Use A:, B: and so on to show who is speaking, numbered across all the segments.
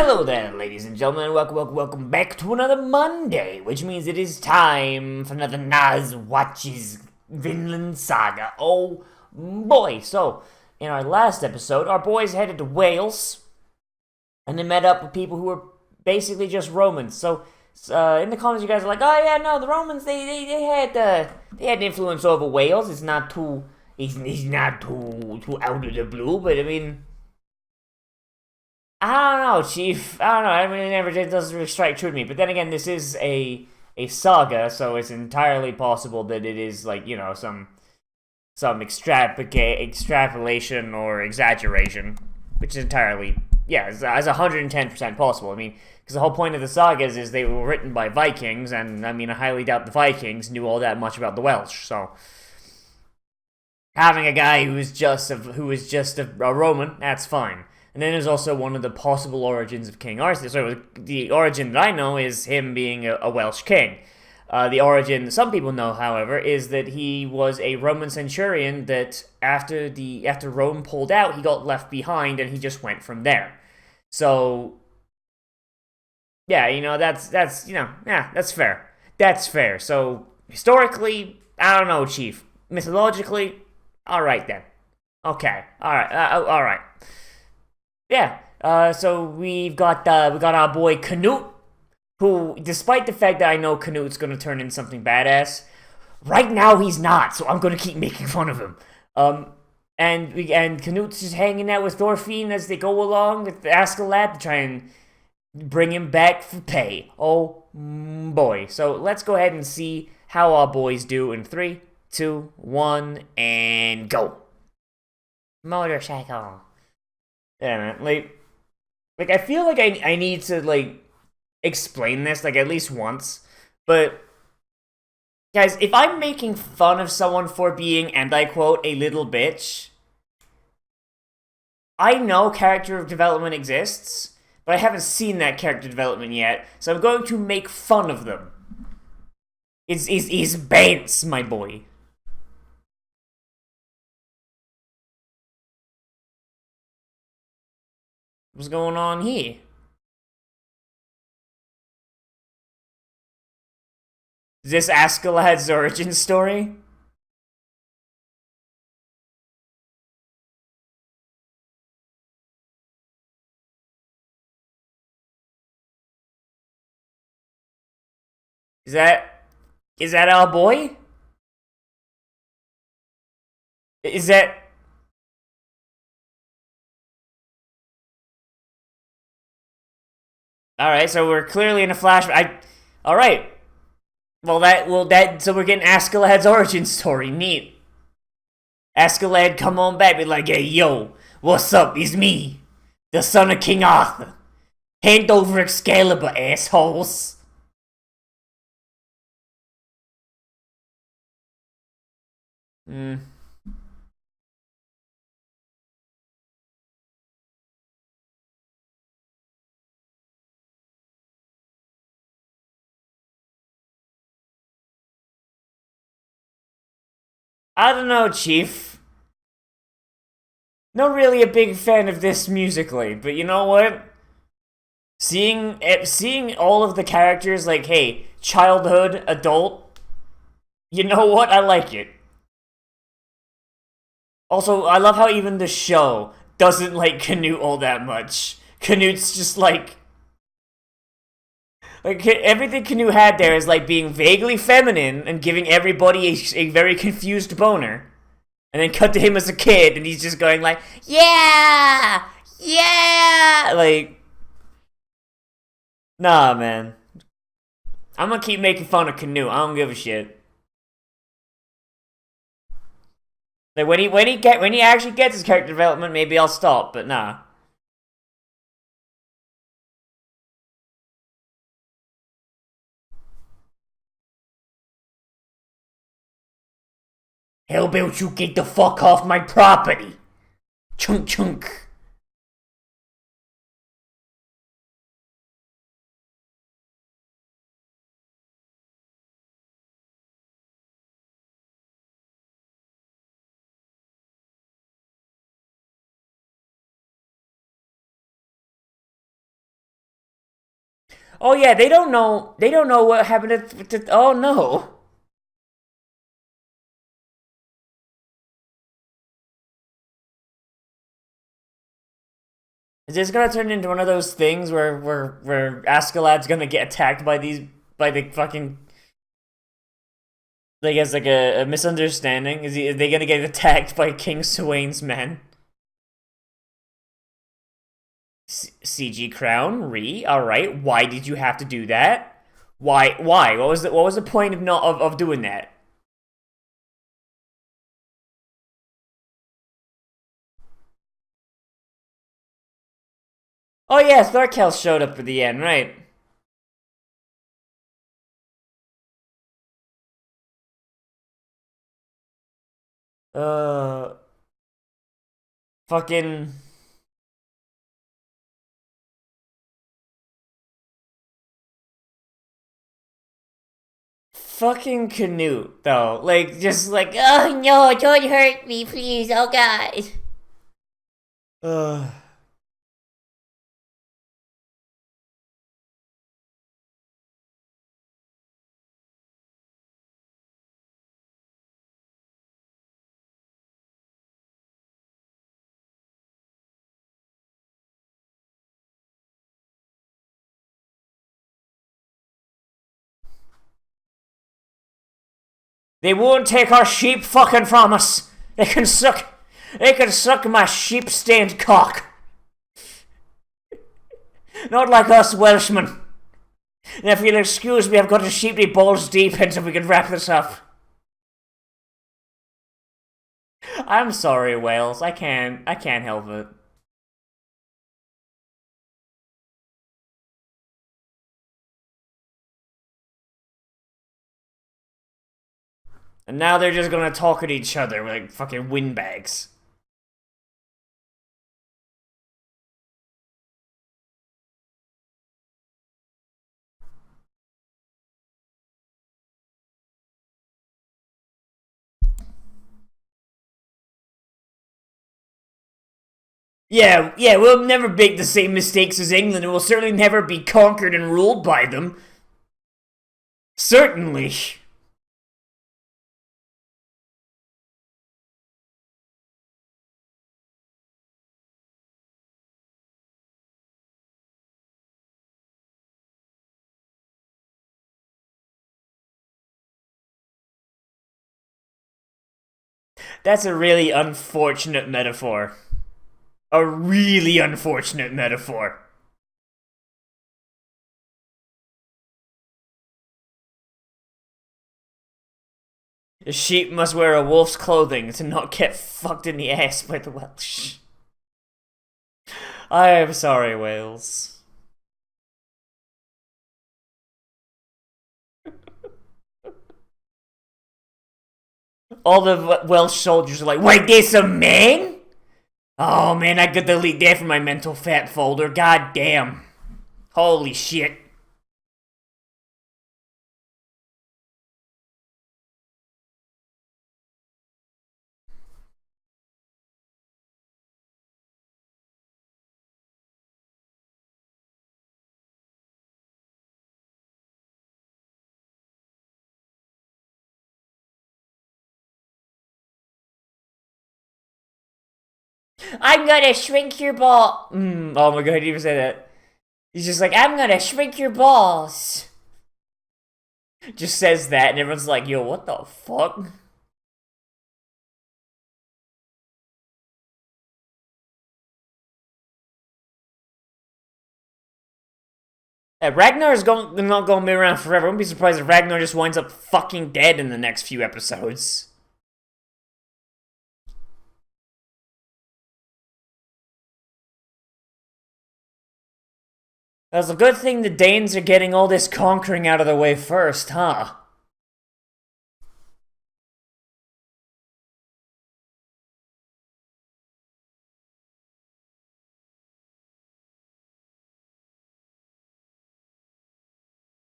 A: Hello there, ladies and gentlemen. Welcome back to another Monday, which means it is time for another Nozz watches Vinland Saga. Oh boy! So, in our last episode, our boys headed to Wales, and they met up with people who were basically just Romans. So, in the comments, you guys are like, "Oh yeah, no, the Romans they had influence over Wales. It's not too he's not too out of the blue, but I mean." I don't know, Chief. I don't know. I mean, it doesn't really strike true to me. But then again, this is a saga, so it's entirely possible that it is like some extrapolation or exaggeration, which is entirely it's 110% possible. I mean, because the whole point of the sagas is they were written by Vikings, and I mean, I highly doubt the Vikings knew all that much about the Welsh. So having a guy who is just a Roman, that's fine. And then there's also one of the possible origins of King Arthur. So the origin that I know is him being a Welsh king. The origin some people know, however, is that he was a Roman centurion that after Rome pulled out, he got left behind and he just went from there. So yeah, that's fair. That's fair. So historically, I don't know, Chief. Mythologically, all right then. Okay, all right, all right. Yeah. So we got our boy Canute, who, despite the fact that I know Canute's gonna turn into something badass, right now he's not. So I'm gonna keep making fun of him. And Canute's just hanging out with Thorfinn as they go along with Askeladd to try and bring him back for pay. Oh boy. So let's go ahead and see how our boys do in 3, 2, 1, and go. Motorcycle. Yeah, man. Like I feel like I need to explain this at least once. But guys, if I'm making fun of someone for being, and I quote, a little bitch, I know character development exists, but I haven't seen that character development yet, so I'm going to make fun of them. It's Bance, my boy. What's going on here? Is this Askeladd's origin story? Is that our boy? Is that... Alright, so we're clearly in a flashback. Alright. So we're getting Askeladd's origin story. Neat. Askeladd come on back, be like, "Hey, yo, what's up? It's me, the son of King Arthur. Hand over Excalibur, assholes." Hmm. I don't know, Chief. Not really a big fan of this musically, but you know what? Seeing all of the characters hey, childhood, adult, you know what? I like it. Also, I love how even the show doesn't like Canute all that much. Canute's just everything Canute had there is being vaguely feminine and giving everybody a very confused boner. And then cut to him as a kid and he's just going yeah! Yeah! Nah, man. I'm gonna keep making fun of Canute. I don't give a shit. When he actually gets his character development, maybe I'll stop, but nah. How about you get the fuck off my property? Chunk chunk. Oh yeah, they don't know. They don't know what happened oh no. Is this gonna turn into one of those things where Askeladd's gonna get attacked by by the fucking like as like a misunderstanding? Are they gonna get attacked by King Swain's men? CG crown, all right. Why did you have to do that? Why? What was the point of not of doing that? Oh yeah, Thorkel showed up at the end, right? Uh, fucking fucking Canute though. Like just like oh no, don't hurt me, please. Oh god. Uh, they won't take our sheep fucking from us. They can suck my sheep stained cock. Not like us Welshmen. And if you'll excuse me, I've got to sheep me balls deep until we can wrap this up. I'm sorry, Wales. I can't help it. And now they're just gonna talk at each other like fucking windbags. Yeah, we'll never make the same mistakes as England, and we'll certainly never be conquered and ruled by them. Certainly. That's a really unfortunate metaphor. A really unfortunate metaphor. A sheep must wear a wolf's clothing to not get fucked in the ass by the Welsh. I am sorry, Wales. All the Welsh soldiers are like, wait, there's a man? Oh man, I could delete that from my mental fat folder. God damn. Holy shit. I'm gonna shrink your ball. Oh my god, he even said that. He's just like, I'm gonna shrink your balls. Just says that, and everyone's like, yo, what the fuck? Ragnar is not going to be around forever. I wouldn't be surprised if Ragnar just winds up fucking dead in the next few episodes. That's a good thing the Danes are getting all this conquering out of the way first, huh?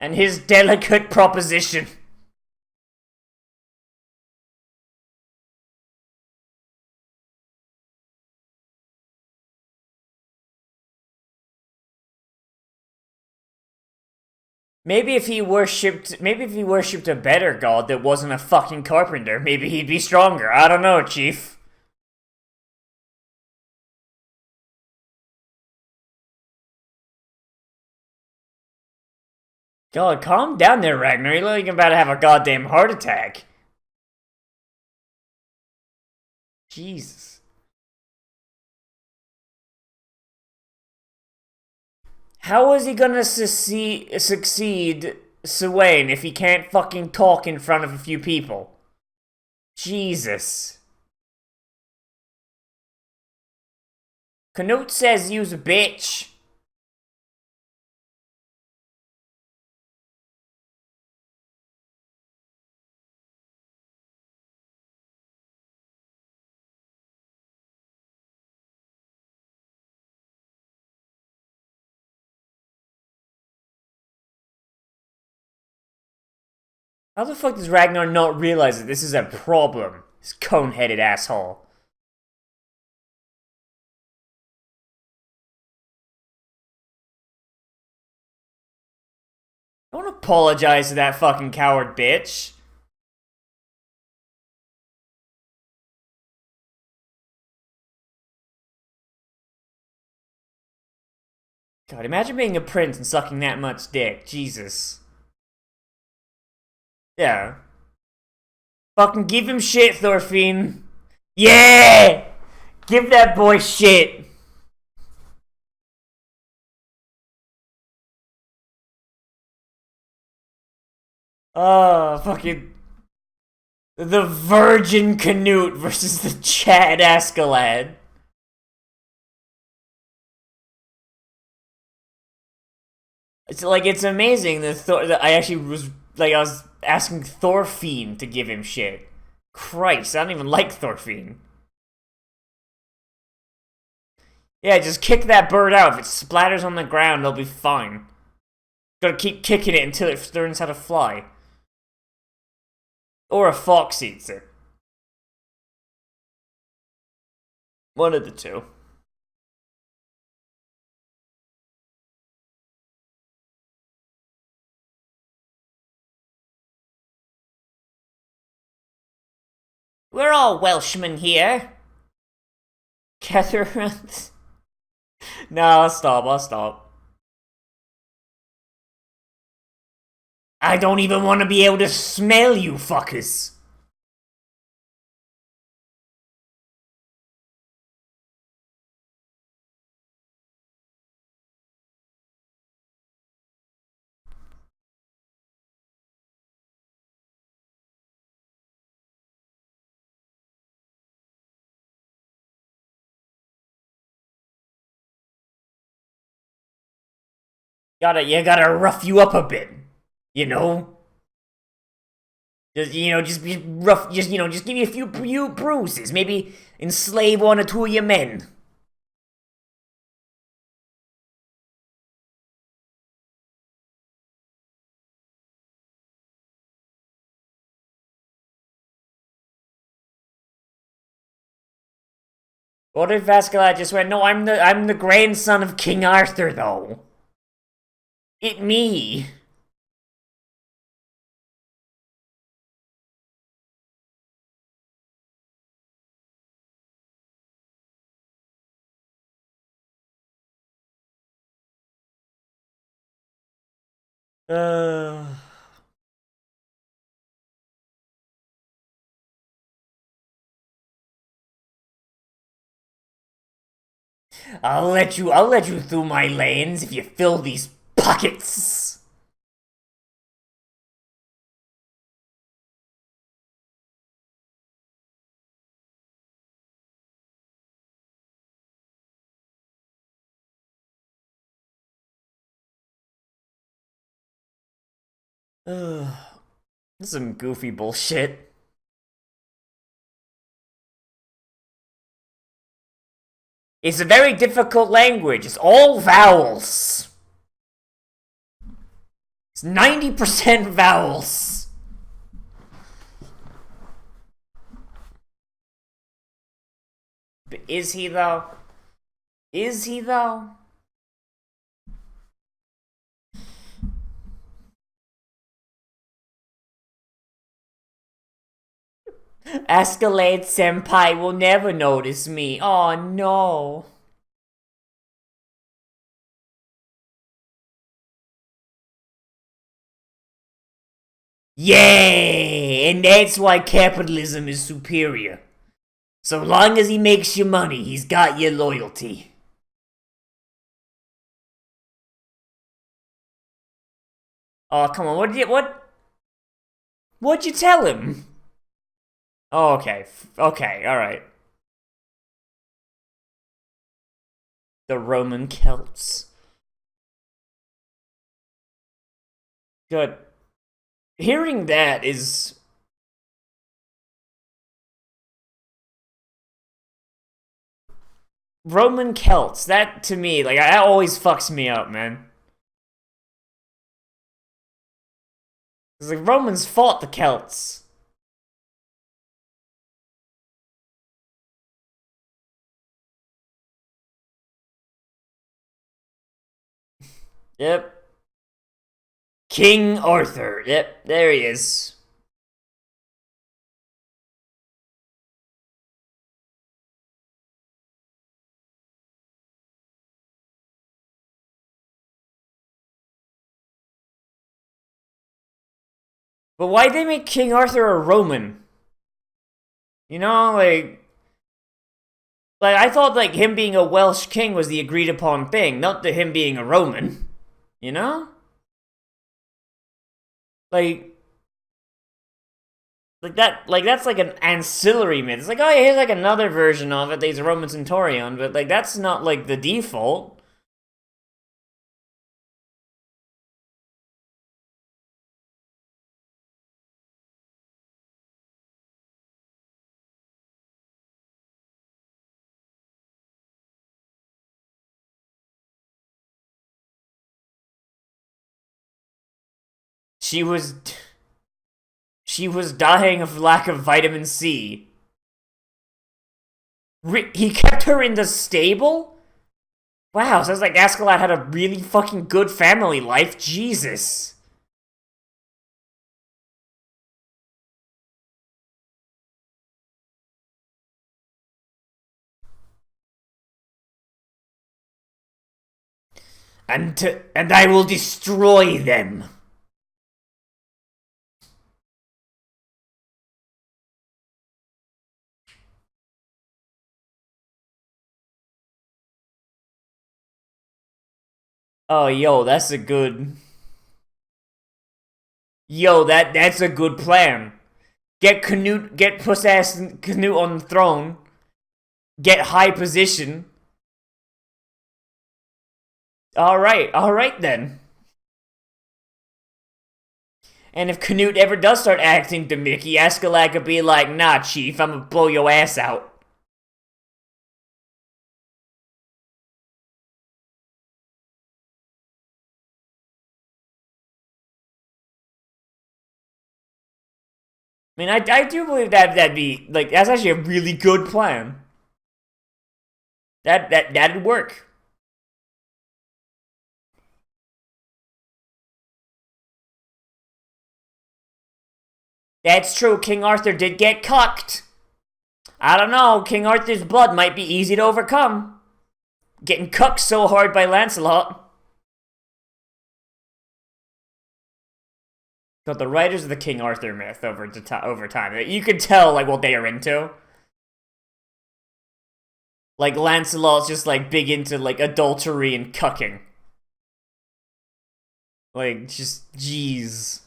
A: And his delicate proposition. Maybe if he worshipped a better god that wasn't a fucking carpenter, maybe he'd be stronger. I don't know, Chief. God, calm down there, Ragnar. You're like about to have a goddamn heart attack. Jesus. How is he gonna succeed Swain if he can't fucking talk in front of a few people? Jesus. Canute says you's a bitch. How the fuck does Ragnar not realize that this is a problem? This cone-headed asshole. Don't apologize to that fucking coward bitch. God, imagine being a prince and sucking that much dick. Jesus. Yeah. Fucking give him shit, Thorfinn. Yeah! Give that boy shit. Oh, fucking... The virgin Canute versus the Chad Askeladd. It's amazing that I actually was, I was asking Thorfinn to give him shit. Christ, I don't even like Thorfinn. Yeah, just kick that bird out. If it splatters on the ground, it'll be fine. Gotta keep kicking it until it learns how to fly. Or a fox eats it. One of the two. We're all Welshmen here. Catherine. No, I'll stop. I don't even want to be able to smell you fuckers. You gotta rough you up a bit. You know? Just be rough, just give you a few bruises. Maybe enslave one or two of your men. What if Askeladd just went, no, I'm the grandson of King Arthur, though. It me. Uh... I'll let you through my lanes if you fill these pockets. This is some goofy bullshit. It's a very difficult language. It's all vowels. It's 90% vowels. But is he though? Is he though? Askeladd senpai will never notice me. Oh no. Yeah, and that's why capitalism is superior. So long as he makes you money, he's got your loyalty. Oh, come on, what'd you tell him? Oh, okay, okay, alright. The Roman Celts. Good. Hearing that is... Roman Celts, that to me, like, that always fucks me up, man. Because the Romans fought the Celts. Yep. King Arthur. Yep, there he is. But why'd they make King Arthur a Roman? You know, like I thought like him being a Welsh king was the agreed upon thing, not him being a Roman. You know? Like that's like an ancillary myth. It's like, oh yeah, here's like another version of it that he's a Roman centurion, but like that's not like the default. She was she was dying of lack of vitamin C. He kept her in the stable? Wow, sounds like Askeladd had a really fucking good family life. Jesus. And I will destroy them. Oh, yo, that's a good... Yo, that's a good plan. Get puss-ass Canute on the throne. Get high position. Alright then. And if Canute ever does start acting to Mickey, Askeladd could be like, nah, chief, I'ma blow your ass out. I mean, I do believe that'd be, like, that's actually a really good plan. That'd work. That's true, King Arthur did get cucked. I don't know, King Arthur's blood might be easy to overcome. Getting cucked so hard by Lancelot. But the writers of the King Arthur myth over time, you could tell like what they are into. Like Lancelot's just like big into like adultery and cucking. Like just jeez.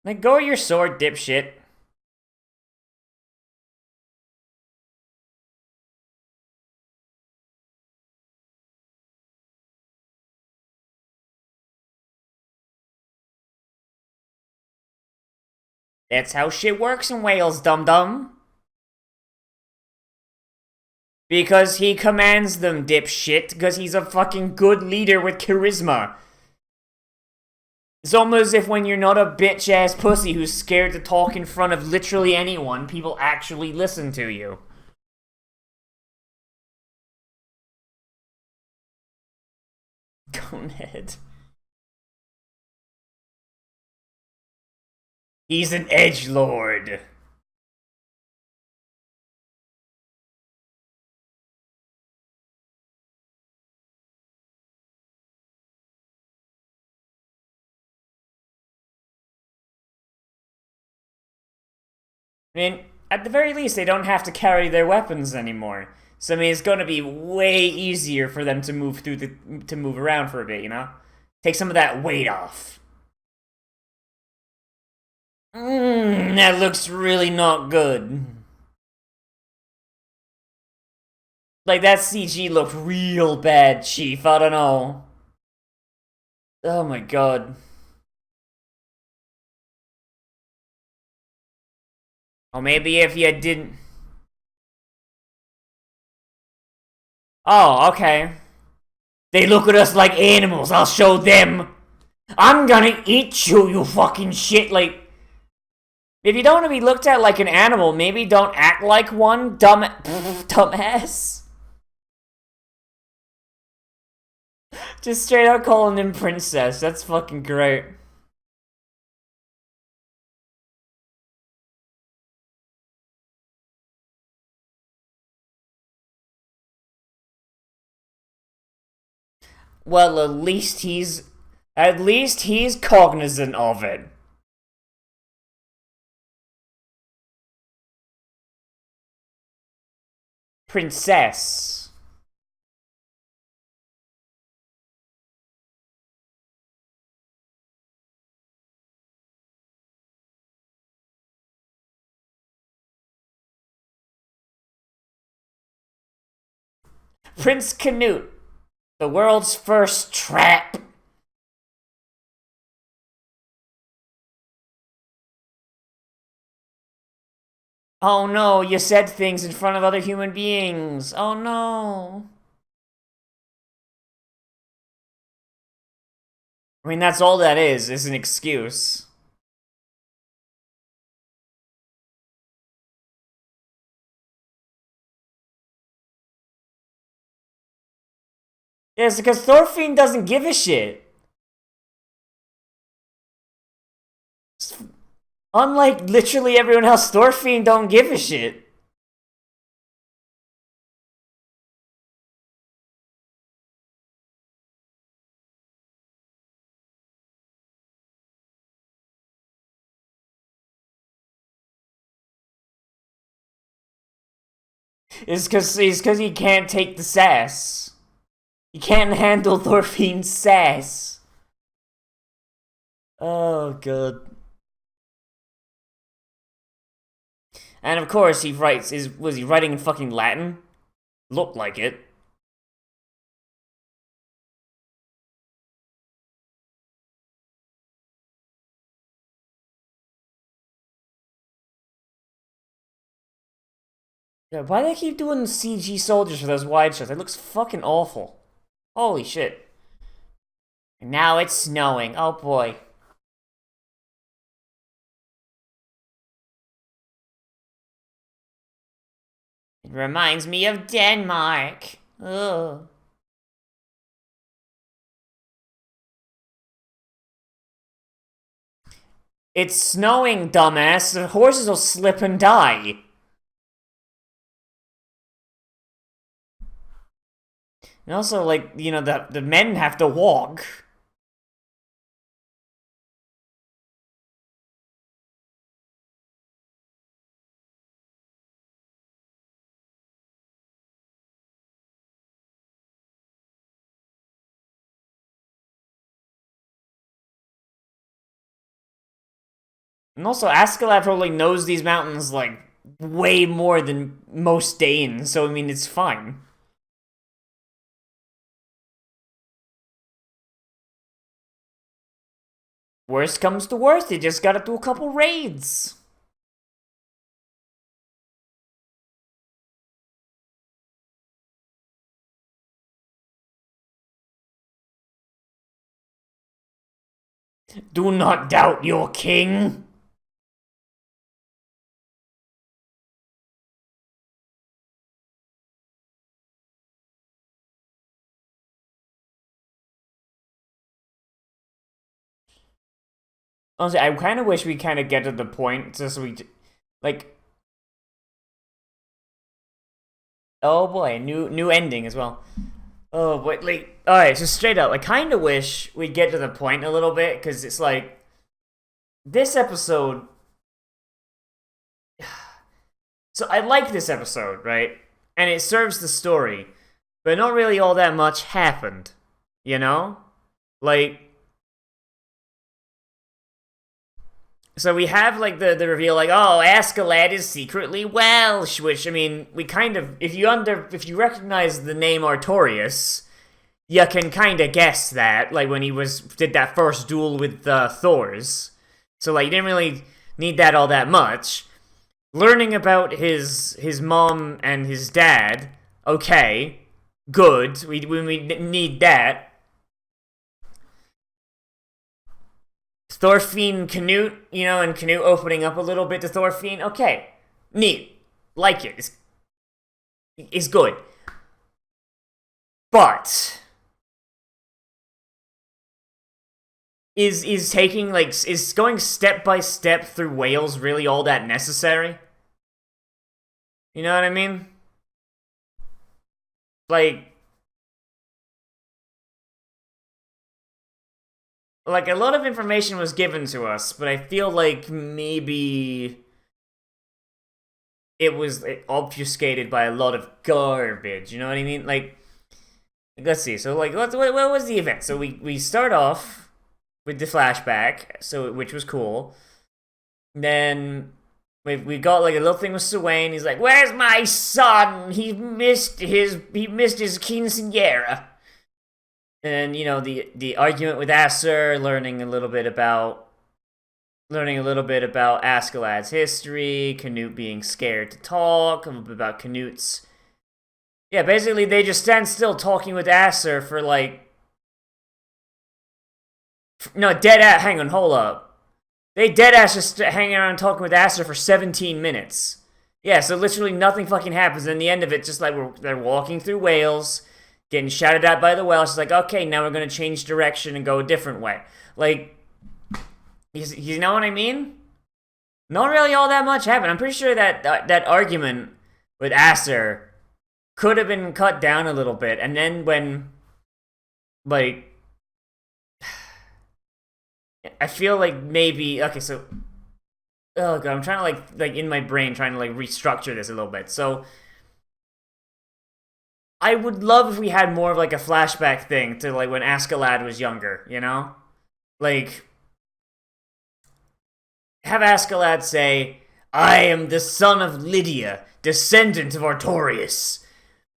A: Like go with your sword, dipshit. That's how shit works in Wales, dum-dum. Because he commands them, dipshit. Because he's a fucking good leader with charisma. It's almost as if when you're not a bitch-ass pussy who's scared to talk in front of literally anyone, people actually listen to you. Go ahead. He's an edgelord. I mean, at the very least, they don't have to carry their weapons anymore. So I mean, it's going to be way easier for them to move around for a bit. You know, take some of that weight off. That looks really not good. Like, that CG looked real bad, Chief. I don't know. Oh my god. Or maybe if you didn't. Oh, okay. They look at us like animals. I'll show them. I'm gonna eat you, you fucking shit. Like, if you don't want to be looked at like an animal, maybe don't act like one, dumbass. Just straight out calling him princess. That's fucking great. Well, at least he's cognizant of it. Princess. Prince Canute, the world's first trap. Oh no, you said things in front of other human beings. Oh no. I mean, that's all that is an excuse. Yes, because Thorfinn doesn't give a shit. Unlike literally everyone else, Thorfinn don't give a shit. It's because he can't take the sass. He can't handle Thorfinn's sass. Oh god. And of course he writes was he writing in fucking Latin? Looked like it. Yeah, why do they keep doing CG soldiers for those wide shots? It looks fucking awful. Holy shit. And now it's snowing. Oh boy. It reminds me of Denmark. Ugh. It's snowing, dumbass. The horses will slip and die. And also, like, you know, the men have to walk. And also, Askeladd probably knows these mountains, like, way more than most Danes, so I mean, it's fine. Worst comes to worst, you just gotta do a couple raids. Do not doubt your king. Honestly, I kind of wish we kind of get to the point just so like, oh boy, new ending as well. Oh boy, like, all right, so straight up, I kind of wish we get to the point a little bit because it's like this episode. So I like this episode, right? And it serves the story, but not really all that much happened, you know? Like, so we have like the reveal, like, oh, Askeladd is secretly Welsh, which I mean, we kind of if you recognize the name Artorias, you can kind of guess that, like when he did that first duel with Thor's. So like, you didn't really need that all that much. Learning about his mom and his dad, okay, good. We need that. Thorfinn, Canute, and Canute opening up a little bit to Thorfinn. Okay, neat, like it. It's good, but is taking is going step by step through Wales really all that necessary? You know what I mean? Like a lot of information was given to us, but I feel like maybe it was obfuscated by a lot of garbage. You know what I mean? Like, let's see. So, like, what was the event? So we start off with the flashback, which was cool. Then we got like a little thing with Swain. He's like, "Where's my son? He missed his quinceañera." And the argument with Acer, learning a little bit about Askeladd's history, Canute being scared to talk, a little bit about Canute's. Yeah, basically they just stand still talking with Acer for like. No, hang on, hold up. They deadass just hanging around talking with Acer for 17 minutes. Yeah, so literally nothing fucking happens. And the end of it, just like they're walking through Wales, getting shouted at by the Welsh. It's like, okay, now we're gonna change direction and go a different way. Like, you know what I mean? Not really all that much happened. I'm pretty sure that argument with Acer could have been cut down a little bit. And then when, like, I feel like maybe, okay, so, oh god, I'm trying to like in my brain trying to like restructure this a little bit. So I would love if we had more of like a flashback thing to like when Askeladd was younger, like have Askeladd say, "I am the son of Lydia, descendant of Artorias."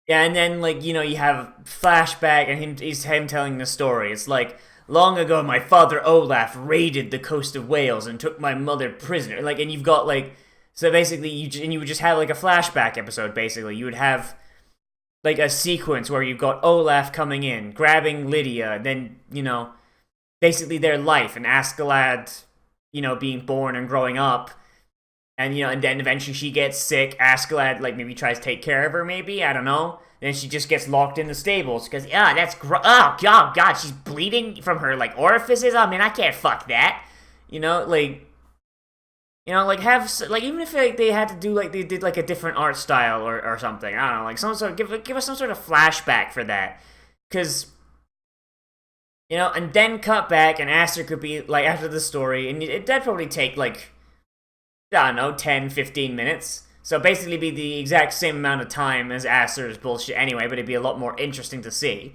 A: Yeah, and then like you have flashback and he's him telling the story. It's like, long ago, my father Olaf raided the coast of Wales and took my mother prisoner. Like, and you've got like, so basically, you would just have like a flashback episode. Basically, you would have like a sequence where you've got Olaf coming in, grabbing Lydia, and then basically their life and Askeladd, being born and growing up, and and then eventually she gets sick. Askeladd like maybe tries to take care of her. Maybe, I don't know. Then she just gets locked in the stables because, that's oh god, she's bleeding from her like orifices. Oh man, I can't fuck that. Like have like even if like they had to do like they did like a different art style or something. I don't know, like some sort of give us some sort of flashback for that, because and then cut back and Aster could be like after the story, and that'd probably take like I don't know 10-15 minutes. So basically be the exact same amount of time as Aster's bullshit anyway, but it'd be a lot more interesting to see.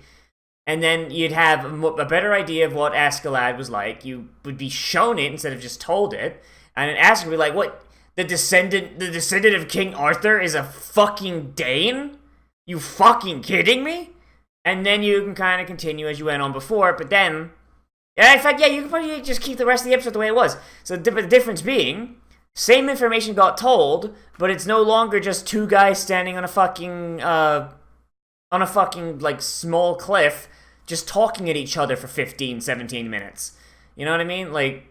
A: And then you'd have a better idea of what Askeladd was like. You would be shown it instead of just told it. And then Aster would be like, what? The descendant of King Arthur is a fucking Dane? You fucking kidding me? And then you can kind of continue as you went on before, but then... in fact, yeah, you can probably just keep the rest of the episode the way it was. So the difference being... same information got told, but it's no longer just two guys standing on a fucking like small cliff just talking at each other for 15-17 minutes. You know what I mean? Like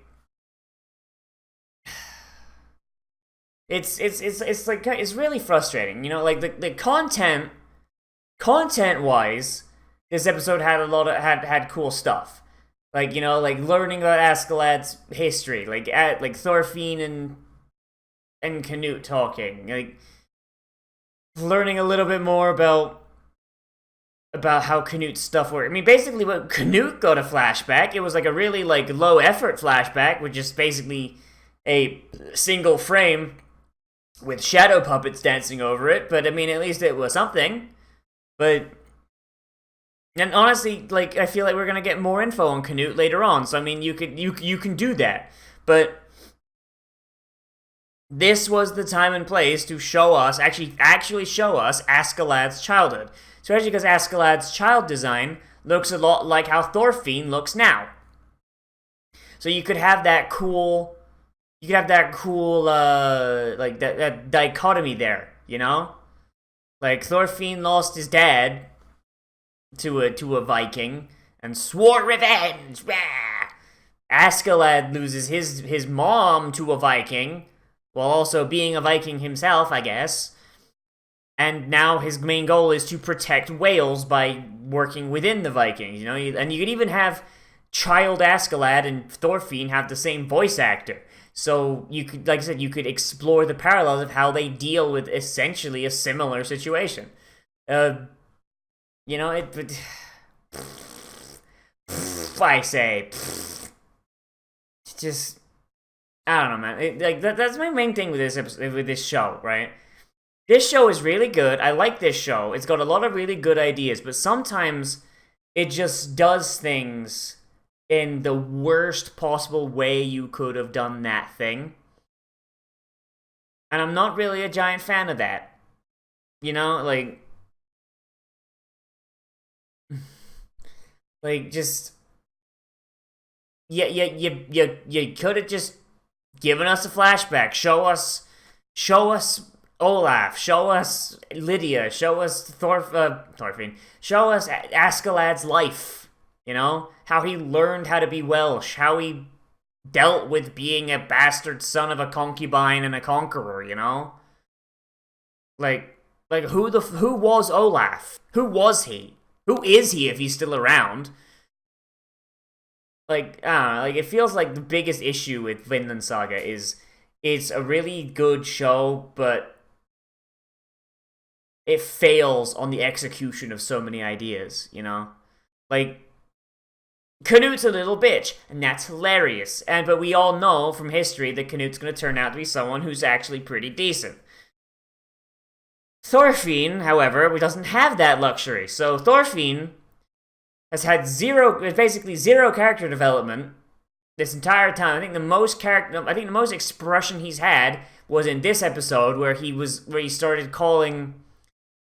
A: it's like it's really frustrating. Like the content wise, this episode had had cool stuff. Like, you know, like learning about Askeladd's history, like Thorfinn and Canute talking, like learning a little bit more about how Canute's stuff worked. I mean, basically, when Canute got a flashback, it was like a really like low effort flashback, which is basically a single frame with shadow puppets dancing over it. But I mean, at least it was something. But and honestly, like I feel like we're gonna get more info on Canute later on. So I mean, you can do that, but this was the time and place to show us, actually show us Askeladd's childhood. Especially because Askeladd's child design looks a lot like how Thorfinn looks now. So you could have that cool, like that dichotomy there, you know? Like Thorfinn lost his dad to a Viking and swore revenge. Rah! Askeladd loses his mom to a Viking, while also being a Viking himself, I guess. And now his main goal is to protect Wales by working within the Vikings, you know? And you could even have child Askeladd and Thorfinn have the same voice actor. So you could, like I said, you could explore the parallels of how they deal with essentially a similar situation. You know, I say, just, I don't know, man. That's my main thing with this show, right? This show is really good. I like this show. It's got a lot of really good ideas, but sometimes it just does things in the worst possible way you could have done that thing. And I'm not really a giant fan of that. You know, like just you could have just given us a flashback. Show us Olaf, show us Lydia, show us Thorfinn, show us Askeladd's life, you know? How he learned how to be Welsh, how he dealt with being a bastard son of a concubine and a conqueror, you know? Like who was Olaf? Who was he? Who is he if he's still around? Like, I don't know, like, it feels like the biggest issue with Vinland Saga is it's a really good show, but it fails on the execution of so many ideas, you know? Like, Canute's a little bitch, and that's hilarious. But we all know from history that Canute's gonna turn out to be someone who's actually pretty decent. Thorfinn, however, doesn't have that luxury. So Thorfinn has had basically zero character development this entire time. I think the most expression he's had was in this episode where he started calling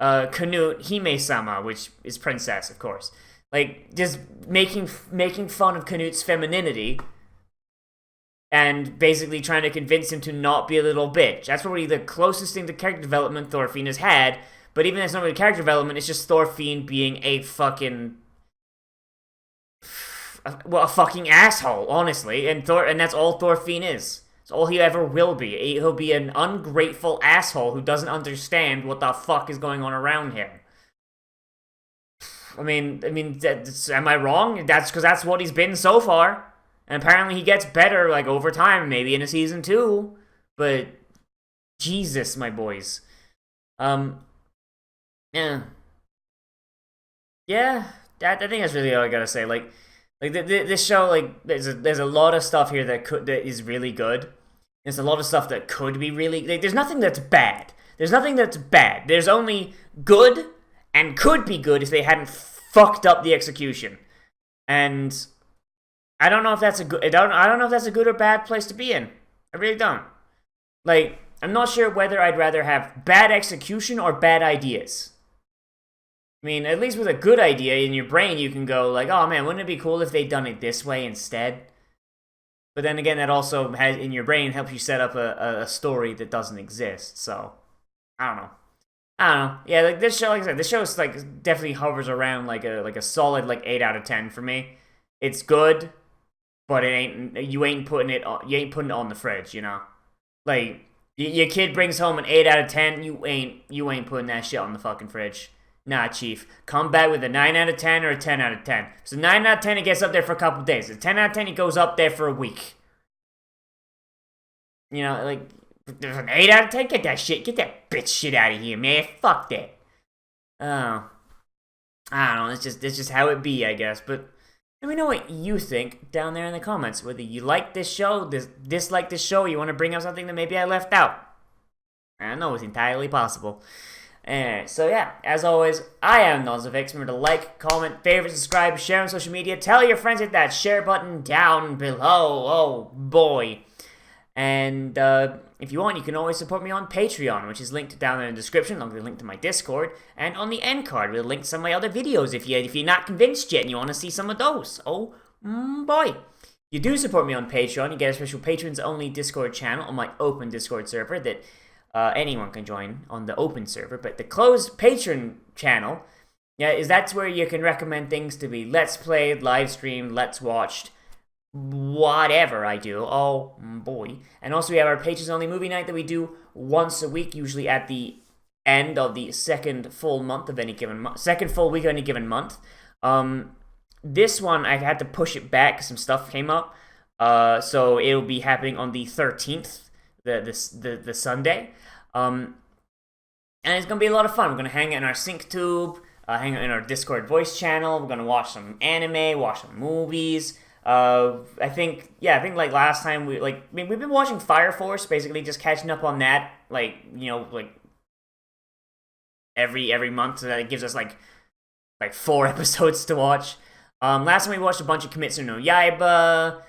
A: Canute Hime-sama, which is princess, of course. Like, just making fun of Canute's femininity and basically trying to convince him to not be a little bitch. That's probably the closest thing to character development Thorfinn has had, but even that's not really character development, it's just Thorfinn being a fucking asshole, honestly, and that's all Thorfinn is. It's all he ever will be. He'll be an ungrateful asshole who doesn't understand what the fuck is going on around him. I mean, am I wrong? That's because that's what he's been so far, and apparently he gets better like over time, maybe in a season 2. But Jesus, my boys, yeah. I think that's really all I gotta say. Like this show, like there's a lot of stuff here that is really good. There's a lot of stuff that could be really. There's nothing that's bad. There's only good and could be good if they hadn't fucked up the execution. And I don't know if that's a good. I don't know if that's a good or bad place to be in. I really don't. Like, I'm not sure whether I'd rather have bad execution or bad ideas. I mean, at least with a good idea in your brain, you can go like, oh man, wouldn't it be cool if they'd done it this way instead? But then again, that also has in your brain helps you set up a story that doesn't exist. So, I don't know. Yeah, like this show, like I said, this show is like definitely hovers around like a solid like 8 out of 10 for me. It's good, but you ain't putting it on the fridge, you know? Like your kid brings home an 8 out of 10, you ain't putting that shit on the fucking fridge. Nah, Chief. Come back with a 9 out of 10 or a 10 out of 10. So 9 out of 10, it gets up there for a couple days. A 10 out of 10, it goes up there for a week. You know, like, there's an 8 out of 10? Get that bitch shit out of here, man. Fuck that. Oh. I don't know, it's just how it be, I guess. But let me know what you think down there in the comments. Whether you like this show, dislike this show, or you want to bring up something that maybe I left out. I don't know, it's entirely possible. So yeah, as always, I am Nozz. Remember to like, comment, favorite, subscribe, share on social media. Tell your friends, hit that share button down below. Oh boy. And if you want, you can always support me on Patreon, which is linked down in the description, along with a link to my Discord, and on the end card with a link to some of my other videos if you're not convinced yet and you want to see some of those. Oh boy. You do support me on Patreon, you get a special patrons-only Discord channel on my open Discord server that anyone can join on the open server, but the closed patron channel, that's where you can recommend things to be Let's Played, live streamed, Let's Watched, whatever I do. Oh boy. And also we have our patrons only movie night that we do once a week, usually at the end of the second full month of any given month, second full week of any given month. This one I had to push it back because some stuff came up, so it'll be happening on the 13th, the Sunday, and it's gonna be a lot of fun. We're gonna hang out in our sync tube, hang out in our Discord voice channel. We're gonna watch some anime, watch some movies. I think like last time we've been watching Fire Force, basically just catching up on that, like, you know, like every month, so that it gives us like 4 episodes to watch. Last time we watched a bunch of Kimetsu no Yaiba,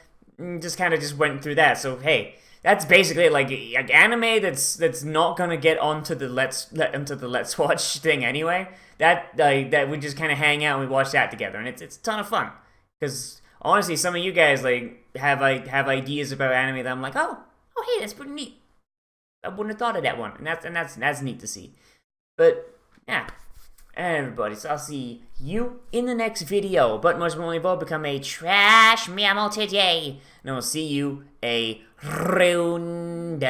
A: just went through that. So hey, that's basically like anime that's not gonna get onto the Let's Watch thing anyway. That we just kind of hang out and we watch that together, and it's a ton of fun because. Honestly, some of you guys have ideas about anime that I'm like, oh hey, that's pretty neat. I wouldn't have thought of that one, and that's neat to see. But yeah, everybody, so I'll see you in the next video. But most importantly of all, become a trash mammal today, and I'll see you a runda.